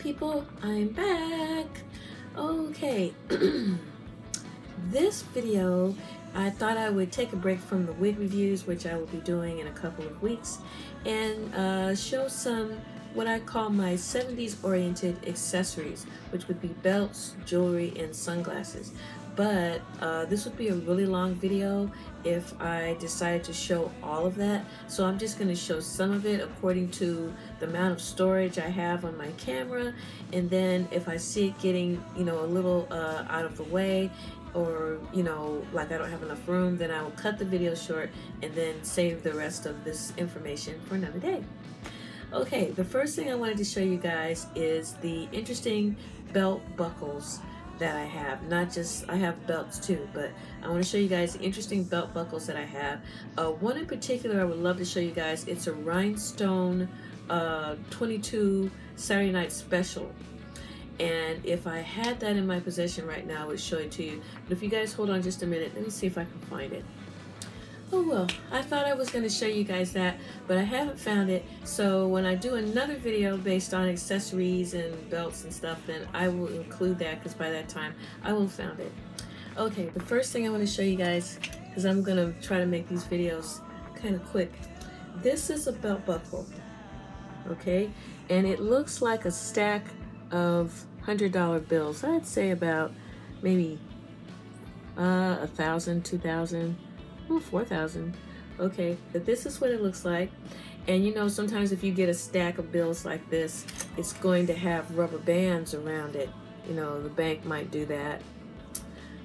people, I'm back. Okay, this video, I thought I would take a break from the wig reviews, which I will be doing in a couple of weeks, and show some what I call my 70s oriented accessories, which would be belts, jewelry, and sunglasses. But this would be a really long video if I decided to show all of that. So I'm just going to show some of it according to the amount of storage I have on my camera. And then if I see it getting, a little out of the way, or like I don't have enough room, then I will cut the video short and then save the rest of this information for another day. Okay, the first thing I wanted to show you guys is the interesting belt buckles that I have. I have belts too, but I want to show you guys the interesting belt buckles that I have. One in particular I would love to show you guys. It's a rhinestone 22 Saturday night special. And if I had that in my possession right now, I would show it to you. But if you guys hold on just a minute, let me see if I can find it. Oh well, I thought I was going to show you guys that, but I haven't found it. So when I do another video based on accessories and belts and stuff, then I will include that, because by that time I will have found it. Okay, the first thing I want to show you guys, because I'm going to try to make these videos kind of quick. This is a belt buckle, okay? And it looks like a stack of $100 bills. I'd say about maybe 1,000, 2,000. 4,000. Okay, but this is what it looks like. And sometimes if you get a stack of bills like this, it's going to have rubber bands around it. The bank might do that.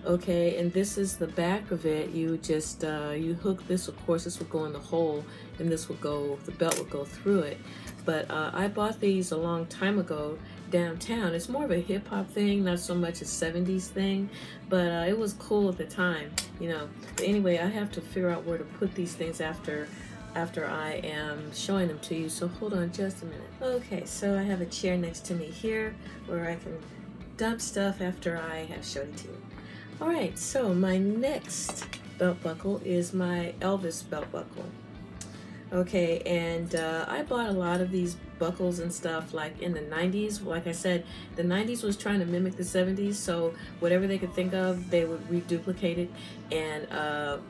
Okay, and this is the back of it. You just you hook this, of course this will go in the hole, and this will go, the belt will go through it. But I bought these a long time ago downtown. It's more of a hip-hop thing, not so much a 70s thing, but it was cool at the time, But anyway, I have to figure out where to put these things after I am showing them to you, so hold on just a minute. Okay, so I have a chair next to me here where I can dump stuff after I have showed it to you. Alright, so my next belt buckle is my Elvis belt buckle. Okay, and I bought a lot of these buckles and stuff like in the 90s. Like I said, the 90s was trying to mimic the 70s, so whatever they could think of, they would reduplicate it. And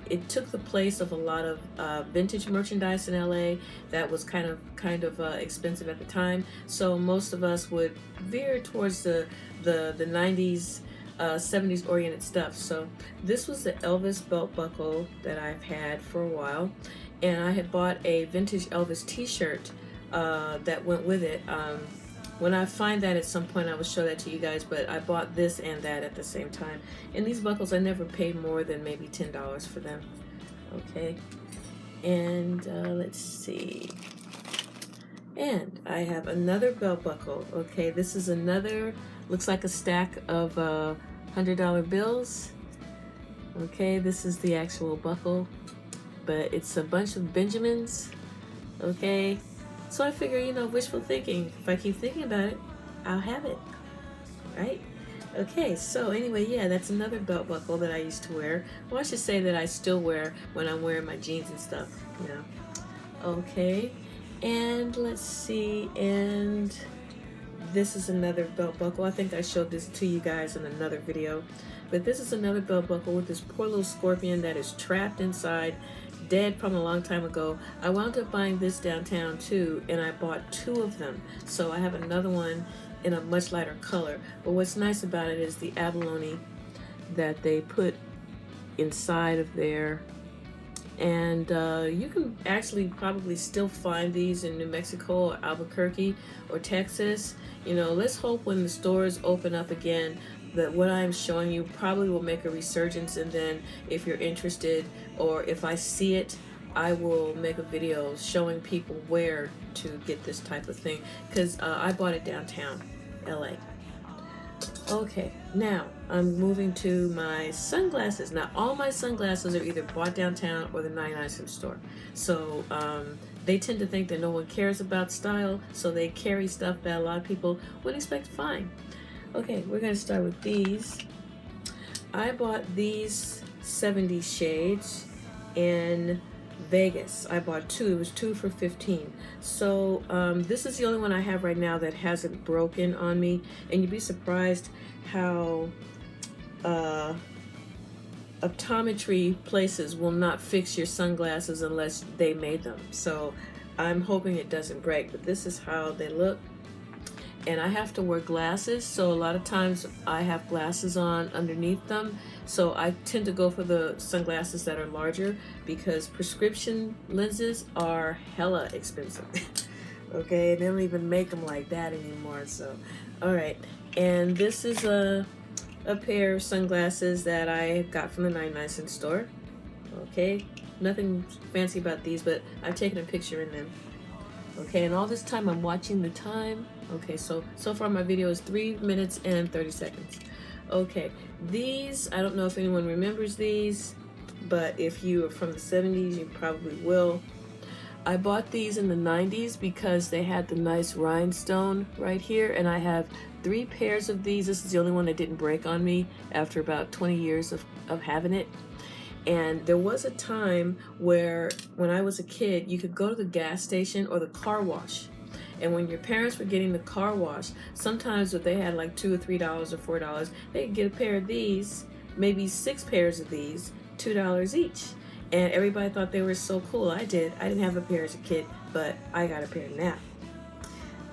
it took the place of a lot of vintage merchandise in LA that was kind of expensive at the time. So most of us would veer towards the 90s, 70s oriented stuff. So this was the Elvis belt buckle that I've had for a while. And I had bought a vintage Elvis t-shirt that went with it. When I find that at some point, I will show that to you guys, but I bought this and that at the same time. And these buckles, I never paid more than maybe $10 for them. Okay, and let's see. And I have another belt buckle. Okay, this is another, looks like a stack of $100 bills. Okay, this is the actual buckle, but it's a bunch of Benjamins. Okay, so I figure, wishful thinking. If I keep thinking about it, I'll have it, right? Okay, so anyway, yeah, that's another belt buckle that I used to wear. Well, I should say that I still wear when I'm wearing my jeans and stuff, Okay, and let's see, and this is another belt buckle. I think I showed this to you guys in another video, but this is another belt buckle with this poor little scorpion that is trapped inside, dead from a long time ago. I wound up buying this downtown too, and I bought 2 of them. So I have another one in a much lighter color. But what's nice about it is the abalone that they put inside of there. And you can actually probably still find these in New Mexico or Albuquerque or Texas. Let's hope when the stores open up again that what I'm showing you probably will make a resurgence, and then if you're interested, or if I see it, I will make a video showing people where to get this type of thing, because I bought it downtown LA. Okay, now I'm moving to my sunglasses. Now all my sunglasses are either bought downtown or the 99 cent store. So they tend to think that no one cares about style, so they carry stuff that a lot of people wouldn't expect to find. Okay, we're going to start with these. I bought these 70 shades in Vegas. I bought two. It was 2 for $15. So this is the only one I have right now that hasn't broken on me. And you'd be surprised how optometry places will not fix your sunglasses unless they made them. So I'm hoping it doesn't break. But this is how they look. And I have to wear glasses, so a lot of times I have glasses on underneath them. So I tend to go for the sunglasses that are larger because prescription lenses are hella expensive. Okay, they don't even make them like that anymore. So, all right. And this is a pair of sunglasses that I got from the 99-cent store. Okay, nothing fancy about these, but I've taken a picture in them. Okay, and all this time I'm watching the time. Okay, so far my video is 3 minutes and 30 seconds. Okay, these, I don't know if anyone remembers these, but if you are from the 70s, you probably will. I bought these in the 90s because they had the nice rhinestone right here, and I have 3 pairs of these. This is the only one that didn't break on me after about 20 years of having it. And there was a time where, when I was a kid, you could go to the gas station or the car wash. And when your parents were getting the car wash, sometimes if they had like $2 or $3 or $4, they could get a pair of these, maybe 6 pairs of these, $2 each. And everybody thought they were so cool. I did. I didn't have a pair as a kid, but I got a pair now.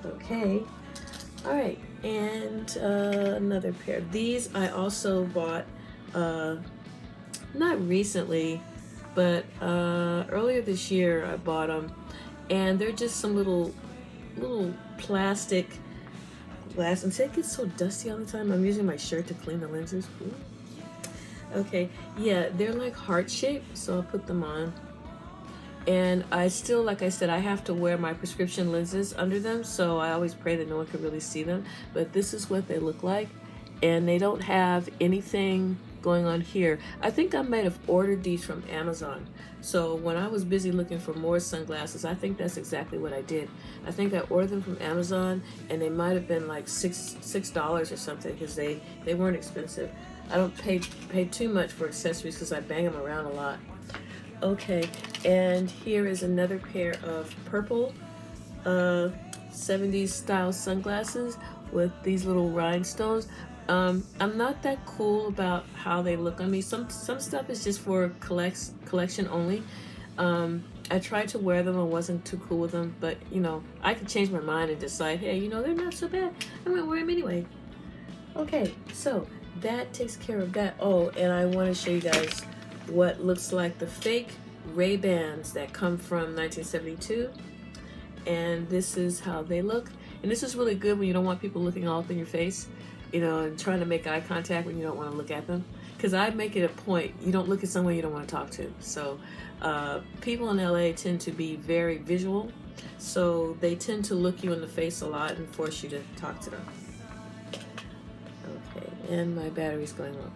Okay. All right. And another pair. These I also bought, not recently, but earlier this year I bought them. And they're just some little plastic glass. And see, it gets so dusty all the time. I'm using my shirt to clean the lenses. Ooh. Okay, yeah, they're like heart-shaped, so I'll put them on. And I still, like I said, I have to wear my prescription lenses under them, so I always pray that no one can really see them. But this is what they look like, and they don't have anything going on here. I think I might have ordered these from Amazon. So when I was busy looking for more sunglasses, I think that's exactly what I did. I think I ordered them from Amazon, and they might have been like $6 or something, because they weren't expensive. I don't pay too much for accessories because I bang them around a lot. Okay, and here is another pair of purple 70s style sunglasses with these little rhinestones. I'm not that cool about how they look on me. Some stuff is just for collection only. I tried to wear them and wasn't too cool with them, but you know, I could change my mind and decide, hey, you know, they're not so bad. I'm gonna wear them anyway. Okay, so that takes care of that. Oh, and I want to show you guys what looks like the fake Ray-Bans that come from 1972. And this is how they look. And this is really good when you don't want people looking all up in your face, you know, and trying to make eye contact when you don't want to look at them. Because I make it a point, you don't look at someone you don't want to talk to. So people in LA tend to be very visual. So they tend to look you in the face a lot and force you to talk to them. Okay, and my battery's going low.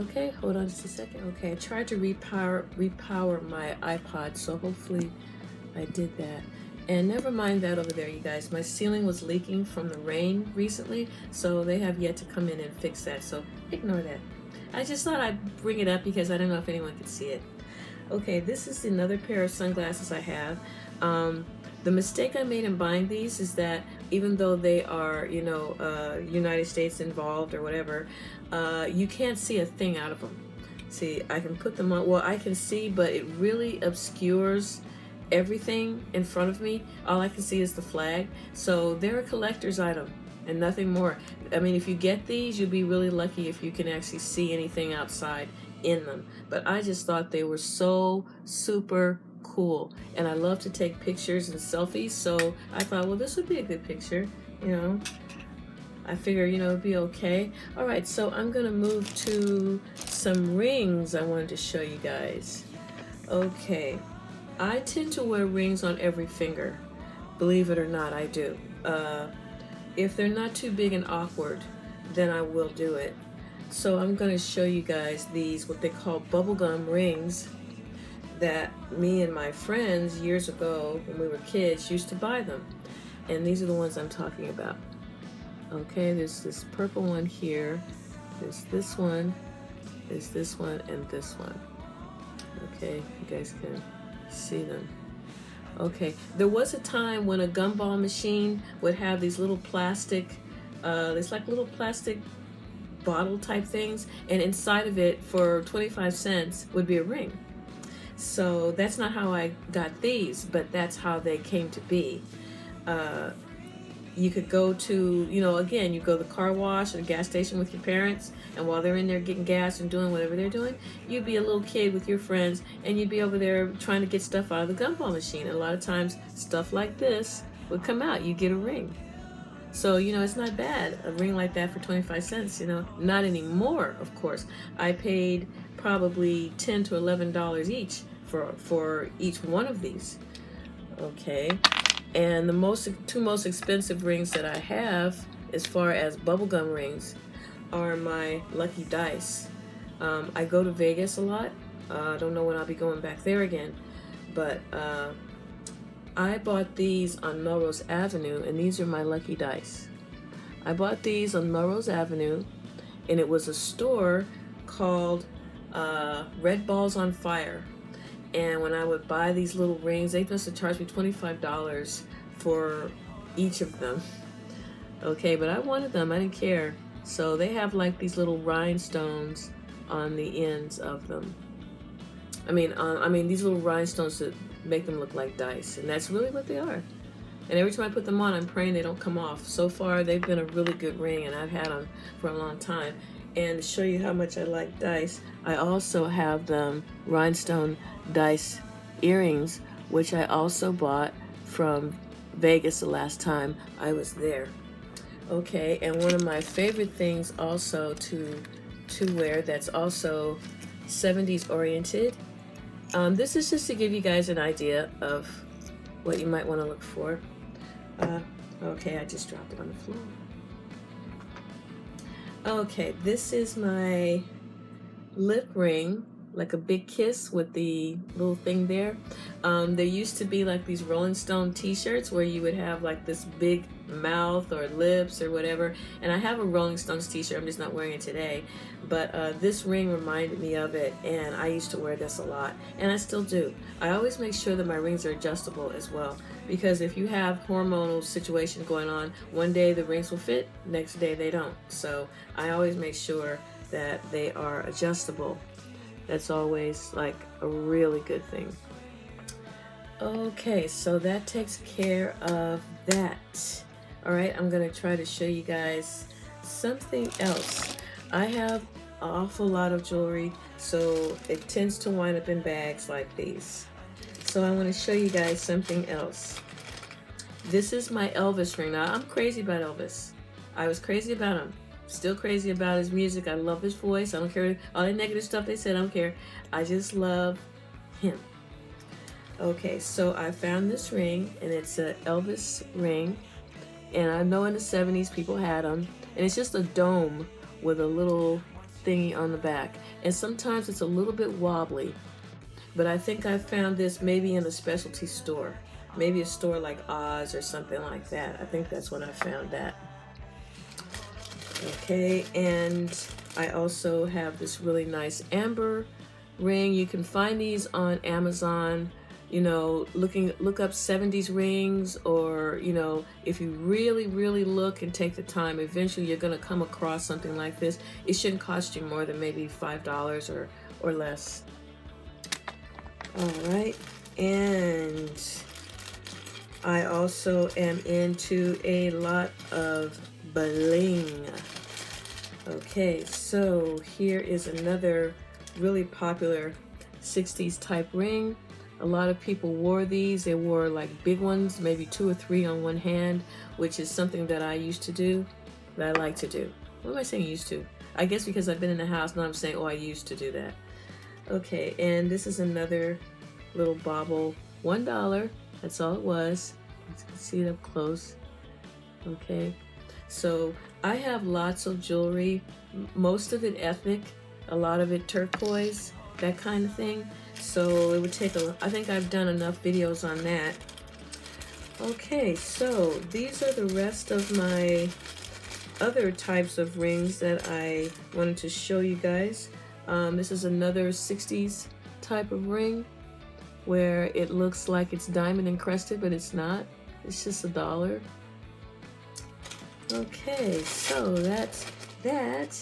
Okay, hold on just a second. Okay, I tried to repower my iPod, so hopefully I did that. And never mind that over there, you guys. My ceiling was leaking from the rain recently, so they have yet to come in and fix that, so ignore that. I just thought I'd bring it up because I don't know if anyone could see it. Okay, this is another pair of sunglasses I have. The mistake I made in buying these is that even though they are, you know, United States involved or whatever, you can't see a thing out of them. See, I can put them on, well, I can see, but it really obscures everything in front of me. All I can see is the flag. So they're a collector's item and nothing more. I mean, if you get these, you'll be really lucky if you can actually see anything outside in them. But I just thought they were so super cool, and I love to take pictures and selfies, so I thought, well, this would be a good picture, you know. I figure, you know, it'd be okay. All right, so I'm gonna move to some rings I wanted to show you guys. Okay, I tend to wear rings on every finger. Believe it or not, I do. If they're not too big and awkward, then I will do it. So I'm gonna show you guys these, what they call bubblegum rings, that me and my friends years ago when we were kids used to buy them. And these are the ones I'm talking about. Okay, there's this purple one here, there's this one, and this one. Okay, you guys can see them. Okay, there was a time when a gumball machine would have these little plastic, it's like little plastic bottle type things, and inside of it for 25 cents would be a ring. So that's not how I got these, but that's how they came to be. You could go to, you know, again, you go to the car wash or the gas station with your parents, and while they're in there getting gas and doing whatever they're doing, you'd be a little kid with your friends, and you'd be over there trying to get stuff out of the gumball machine. And a lot of times, stuff like this would come out. You get a ring. So, you know, it's not bad. A ring like that for 25 cents, you know. Not anymore, of course. I paid probably $10 to $11 each for each one of these. Okay. And the two most expensive rings that I have, as far as bubblegum rings, are my lucky dice. I go to Vegas a lot. I don't know when I'll be going back there again, but I bought these on Melrose Avenue, and these are my lucky dice. I bought these on Melrose Avenue, and it was a store called Red Balls on Fire. And when I would buy these little rings, they must have charged me $25 for each of them. Okay, but I wanted them. I didn't care. So they have like these little rhinestones on the ends of them. I mean these little rhinestones that make them look like dice, and that's really what they are. And every time I put them on, I'm praying they don't come off. So far, they've been a really good ring, and I've had them for a long time. And to show you how much I like dice, I also have them rhinestone dice earrings, which I also bought from Vegas the last time I was there. Okay, and one of my favorite things also to wear that's also 70s oriented. This is just to give you guys an idea of what you might want to look for. Okay, I just dropped it on the floor. Okay, this is my lip ring, like a big kiss with the little thing there. There used to be like these Rolling Stone t-shirts where you would have like this big mouth or lips or whatever. And I have a Rolling Stones t-shirt, I'm just not wearing it today. But this ring reminded me of it, and I used to wear this a lot. And I still do. I always make sure that my rings are adjustable as well. Because if you have hormonal situation going on, one day the rings will fit, next day they don't. So I always make sure that they are adjustable. That's always like a really good thing. Okay, so that takes care of that. All right, I'm gonna try to show you guys something else. I have an awful lot of jewelry, so it tends to wind up in bags like these. So I want to show you guys something else. This is my Elvis ring. Now, I'm crazy about Elvis. I was crazy about him. Still crazy about his music. I love his voice. I don't care all the negative stuff they said. I don't care. I just love him. Okay, so I found this ring, and it's an Elvis ring. And I know in the 70s people had them. And it's just a dome with a little thingy on the back. And sometimes it's a little bit wobbly. But I think I found this maybe in a specialty store. Maybe a store like Oz or something like that. I think that's when I found that. Okay, and I also have this really nice amber ring. You can find these on Amazon. You know, look up 70s rings, or, you know, if you really, really look and take the time, eventually you're going to come across something like this. It shouldn't cost you more than maybe $5 or less. All right, and I also am into a lot of bling. Okay, so here is another really popular 60s type ring. A lot of people wore these. They wore like big ones, maybe 2 or 3 on one hand, which is something that I used to do, that I like to do. What am I saying used to? I guess because I've been in the house, now I'm saying, oh, I used to do that. Okay, and this is another little bauble, $1. That's all it was. You can see it up close. Okay, so I have lots of jewelry, most of it ethnic, a lot of it turquoise, that kind of thing. So it would take I think I've done enough videos on that. Okay, so these are the rest of my other types of rings that I wanted to show you guys. This is another 60s type of ring where it looks like it's diamond encrusted, but it's not. It's just $1. Okay, so that's that.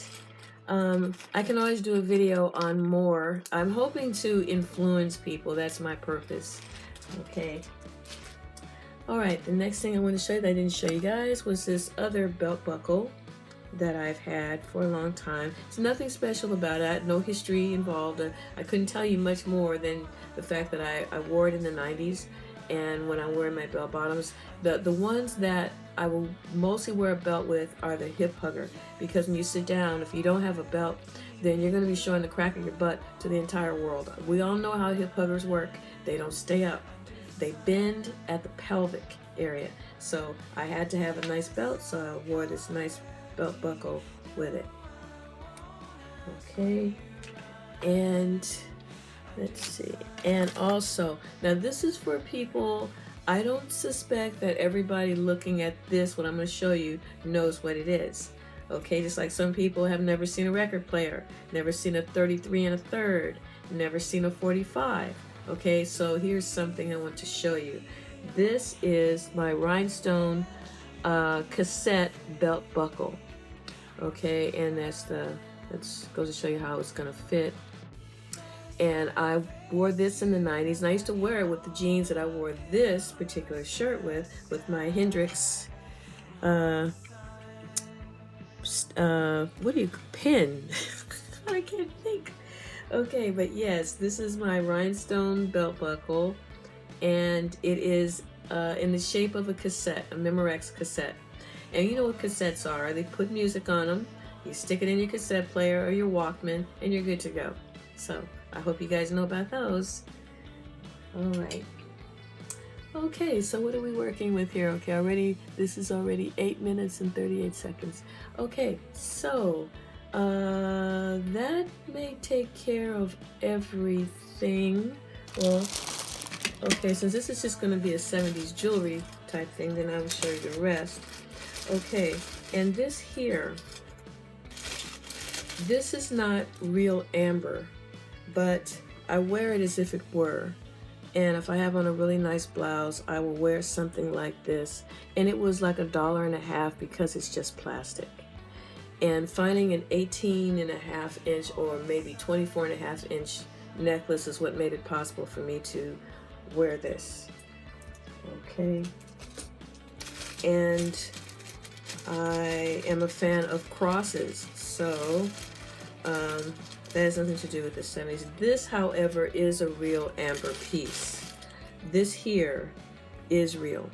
I can always do a video on more. I'm hoping to influence people. That's my purpose. Okay. All right, the next thing I want to show you that I didn't show you guys was this other belt buckle that I've had for a long time. It's nothing special about it, no history involved. I couldn't tell you much more than the fact that I wore it in the 90s, and when I'm wearing my bell bottoms, the ones that I will mostly wear a belt with are the hip hugger, because when you sit down, if you don't have a belt, then you're going to be showing the crack of your butt to the entire world. We all know how hip huggers work. They don't stay up. They bend at the pelvic area. So I had to have a nice belt, so I wore this nice belt buckle with it. Okay, and let's see. And also, now this is for people, I don't suspect that everybody looking at this, what I'm going to show you, knows what it is. Okay, just like some people have never seen a record player, never seen a 33 1/3, never seen a 45. Okay, so here's something I want to show you. This is my rhinestone cassette belt buckle. Okay, and that goes to show you how it's gonna fit. And I wore this in the 90s, and I used to wear it with the jeans that I wore this particular shirt with my Hendrix pin. I can't think. Okay, but yes, this is my rhinestone belt buckle, and it is in the shape of a cassette, a Memorex cassette. And you know what cassettes are. They put music on them, you stick it in your cassette player or your Walkman, and you're good to go. So I hope you guys know about those. All right. Okay, so what are we working with here? Okay, this is already 8 minutes and 38 seconds. Okay, so that may take care of everything. Well, okay, since this is just going to be a 70s jewelry type thing, then I will show you the rest. Okay, and this here, this is not real amber, but I wear it as if it were. And if I have on a really nice blouse, I will wear something like this. And it was like $1.50 because it's just plastic. And finding an 18.5 inch or maybe 24.5 inch necklace is what made it possible for me to wear this. Okay. And I am a fan of crosses, so that has nothing to do with the 70s. This, however, is a real amber piece. This here is real,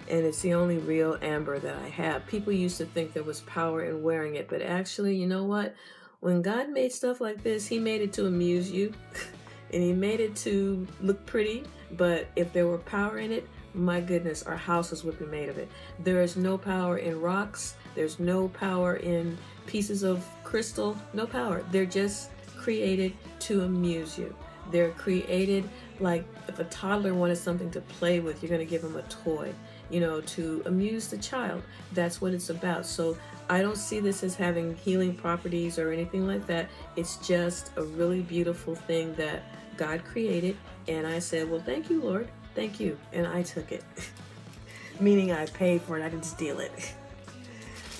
and it's the only real amber that I have. People used to think there was power in wearing it, but actually, you know what? When God made stuff like this, he made it to amuse you, and he made it to look pretty, but if there were power in it, my goodness, our houses would be made of it. There is no power in rocks. There's no power in pieces of crystal. No power. They're just created to amuse you. They're created like if a toddler wanted something to play with, you're going to give them a toy, you know, to amuse the child. That's what it's about. So I don't see this as having healing properties or anything like that. It's just a really beautiful thing that God created. And I said, well, thank you, Lord. Thank you. And I took it. Meaning I paid for it. I didn't steal it.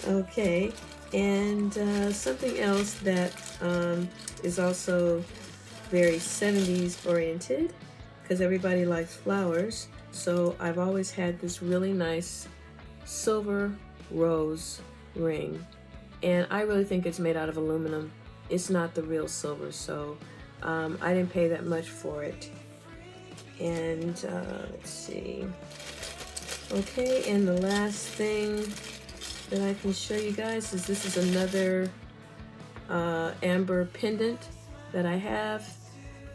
Okay. And something else that is also very 70s oriented, because everybody likes flowers. So I've always had this really nice silver rose ring. And I really think it's made out of aluminum. It's not the real silver, so I didn't pay that much for it. And let's see. Okay, and the last thing that I can show you guys is this is another amber pendant that I have,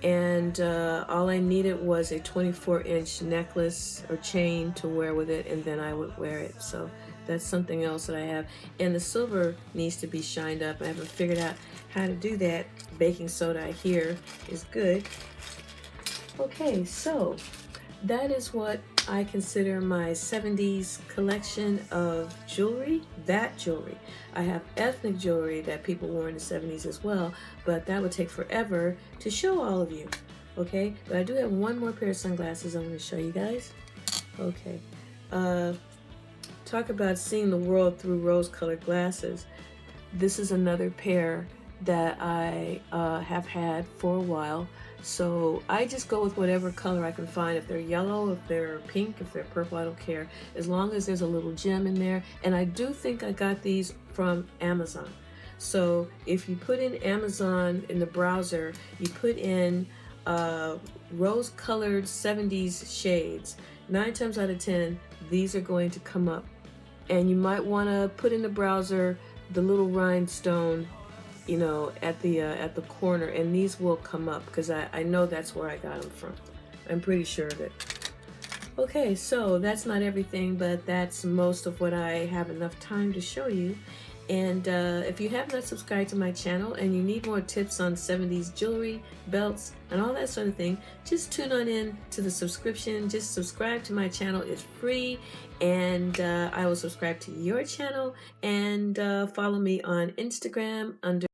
and all I needed was a 24-inch necklace or chain to wear with it, and then I would wear it. So that's something else that I have. And the silver needs to be shined up. I haven't figured out how to do that. Baking soda, I hear, is good. Okay, so that is what I consider my 70s collection of jewelry. That jewelry. I have ethnic jewelry that people wore in the 70s as well, but that would take forever to show all of you. Okay, but I do have one more pair of sunglasses I'm going to show you guys. Okay, talk about seeing the world through rose-colored glasses. This is another pair that I have had for a while. So I just go with whatever color I can find. If they're yellow, if they're pink, if they're purple, I don't care. As long as there's a little gem in there. And I do think I got these from Amazon. So if you put in Amazon in the browser, you put in rose-colored 70s shades, 9 times out of 10, these are going to come up. And you might want to put in the browser the little rhinestone, you know, at the corner, and these will come up because I know that's where I got them from. I'm pretty sure of it. Okay, so that's not everything, but that's most of what I have enough time to show you. And if you have not subscribed to my channel and you need more tips on 70s jewelry, belts, and all that sort of thing, just tune on in to the subscription. Just subscribe to my channel. It's free, and I will subscribe to your channel, and follow me on Instagram under